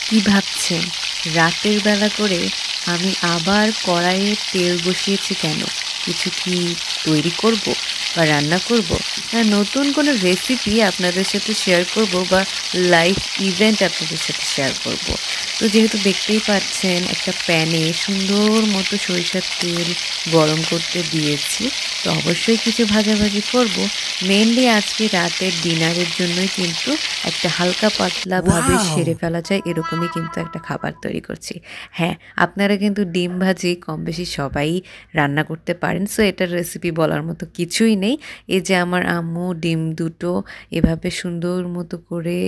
কি ভাবছেন রাতের বেলা করে আমি আবার কড়াইয়ে তেল বসিয়েছি কেন? কিছু কি তৈরি করব বা রান্না করব? না নতুন কোনো রেসিপি আপনাদের সাথে শেয়ার করব বা লাইভ ইভেন্ট আপনাদের সাথে শেয়ার করব। তো যেহেতু দেখতেই পাচ্ছেন একটা প্যানে সুন্দর মতো সরিষার তেল গরম করতে দিয়েছি। তো অবশ্যই কিছু ভাজাভাজি করব। মেইনলি আজকে রাতের ডিনারের জন্যই কিন্তু একটা হালকা পাতলাভাবে সেরে ওয়াও! ফেলা যায় এরকমই কিন্তু একটা খাবার তৈরি করছি। হ্যাঁ, আপনারা কিন্তু ডিম ভাজি কমবেশি সবাই রান্না করতে পারেন। সো এটার রেসিপি বলার মতো কিছুই নেই। এই যে আমার আম্মু ডিম দুটো এভাবে সুন্দর মতো করে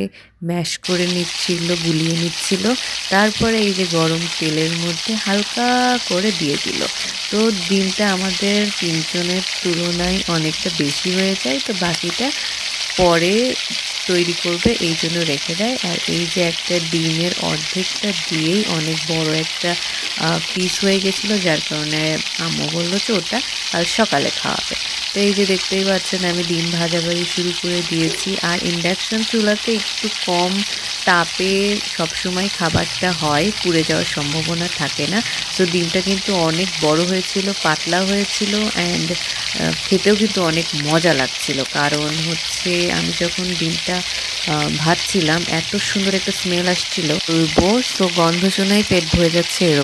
ম্যাশ করে নিচ্ছিল, গুলিয়ে নিচ্ছিল। তারপরে এই যে গরম তেলের মধ্যে হালকা করে দিয়ে দিল। তো ডিমটা আমাদের ৩ জনের তুলনায় অনেকটা বেশি হয়ে যায়। তো বাকিটা পরে তৈরি করবে এইজন্য রেখে দেয়। আর এই যে একটা ডিমের অর্ধেকটা দিয়েই অনেক বড় একটা পিস হয়ে গেছিলো, যার কারণে আম্মু বলল যে ওটা কাল সকালে খাওয়াবে। তো এই যে দেখতেই পাচ্ছেন আমি ডিম ভাজাভাজি শুরু করে দিয়েছি। আর ইন্ডাকশন চুলাতে একটু কম তাপে সবসময় খাবারটা হয়, পুড়ে যাওয়ার সম্ভাবনা থাকে না। সো ডিমটা কিন্তু অনেক বড় হয়েছিল, পাতলা হয়েছিল অ্যান্ড খেতেও কিন্তু অনেক মজা লাগছিল। কারণ হচ্ছে আমি যখন ডিমটা ভাজছিলাম এত সুন্দর একটা স্মেল আসছিল বলবো। সো গন্ধ শুনেই পেট ভরে যাচ্ছে এরকম।